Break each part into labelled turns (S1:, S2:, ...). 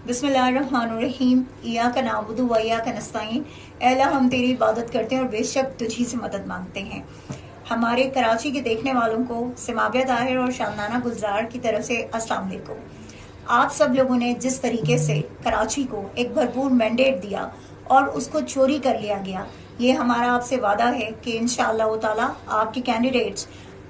S1: बिस्मिल्लाहिर्रहमानिर्रहीम। इय्याका नअबुदु व इय्याका नस्तईन। ऐ अल्लाह, हम तेरी इबादत करते हैं और बेशक तुझी से मदद मांगते हैं। हमारे कराची के देखने वालों को सिमाबिया ताहिर और शानदाना गुलजार की तरफ से अस्सलाम वालेकुम। आप सब लोगों ने जिस तरीके से कराची को एक भरपूर मैंडेट दिया और उसको चोरी कर लिया गया, ये हमारा आपसे वादा है कि इंशाअल्लाह ताला आपके कैंडिडेट्स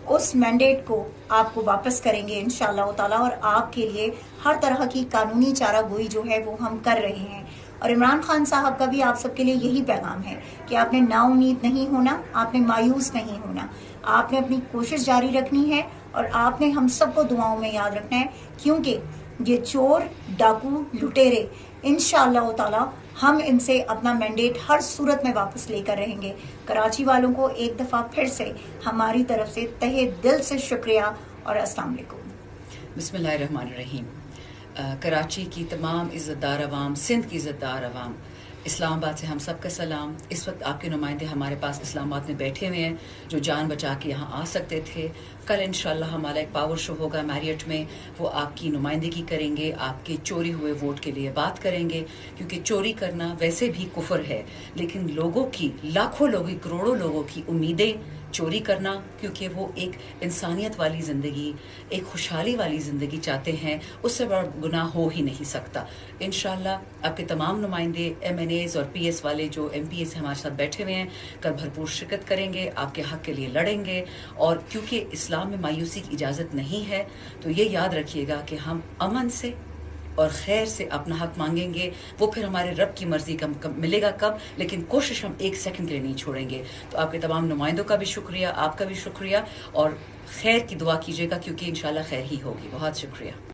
S1: उस मैंडेट को आपको वापस करेंगे इंशाअल्लाह ताला, और आपके लिए हर तरह की कानूनी चारा गोई जो है वो हम कर रहे हैं। और इमरान खान साहब का भी आप सबके लिए यही पैगाम है कि आपने नाउम्मीद नहीं होना, आपने मायूस नहीं होना, आपने अपनी कोशिश जारी रखनी है और आपने हम सबको दुआओं में याद रखना है, क्योंकि ये चोर डाकू लुटेरे इंशाअल्लाह ताला हम इनसे अपना मैंडेट हर सूरत में वापस लेकर रहेंगे। कराची वालों को एक दफ़ा फिर से हमारी तरफ से तहे दिल से शुक्रिया और अस्सलाम वालेकुम।
S2: बिस्मिल्लाहिर्रहमानिर्रहीम। कराची की तमाम इज़्ज़तदार अवाम, सिंध की इज़्ज़तदार अवाम, इस्लामाबाद से हम सबका सलाम। इस वक्त आपके नुमाइंदे हमारे पास इस्लामाबाद में बैठे हुए हैं जो जान बचा के यहाँ आ सकते थे। कल इंशाल्लाह हमारा एक पावर शो होगा मैरियट में, वो आपकी नुमाइंदगी करेंगे, आपके चोरी हुए वोट के लिए बात करेंगे, क्योंकि चोरी करना वैसे भी कुफर है, लेकिन लोगों की, लाखों लोगों की, करोड़ों लोगों की उम्मीदें चोरी करना, क्योंकि वो एक इंसानियत वाली ज़िंदगी, एक खुशहाली वाली ज़िंदगी चाहते हैं, उससे बड़ा गुनाह हो ही नहीं सकता। इंशाल्लाह आपके तमाम नुमाइंदे MNAs और PS वाले जो MPs हमारे साथ बैठे हुए हैं, कल भरपूर शिरकत करेंगे, आपके हक़ के लिए लड़ेंगे। और क्योंकि इस्लाम में मायूसी की इजाज़त नहीं है, तो ये याद रखिएगा कि हम अमन से और खैर से अपना हक मांगेंगे। वो फिर हमारे रब की मर्जी का मिलेगा कब, लेकिन कोशिश हम एक सेकंड के लिए नहीं छोड़ेंगे। तो आपके तमाम नुमाइंदों का भी शुक्रिया, आपका भी शुक्रिया, और खैर की दुआ कीजिएगा, क्योंकि इंशाल्लाह खैर ही होगी। बहुत शुक्रिया।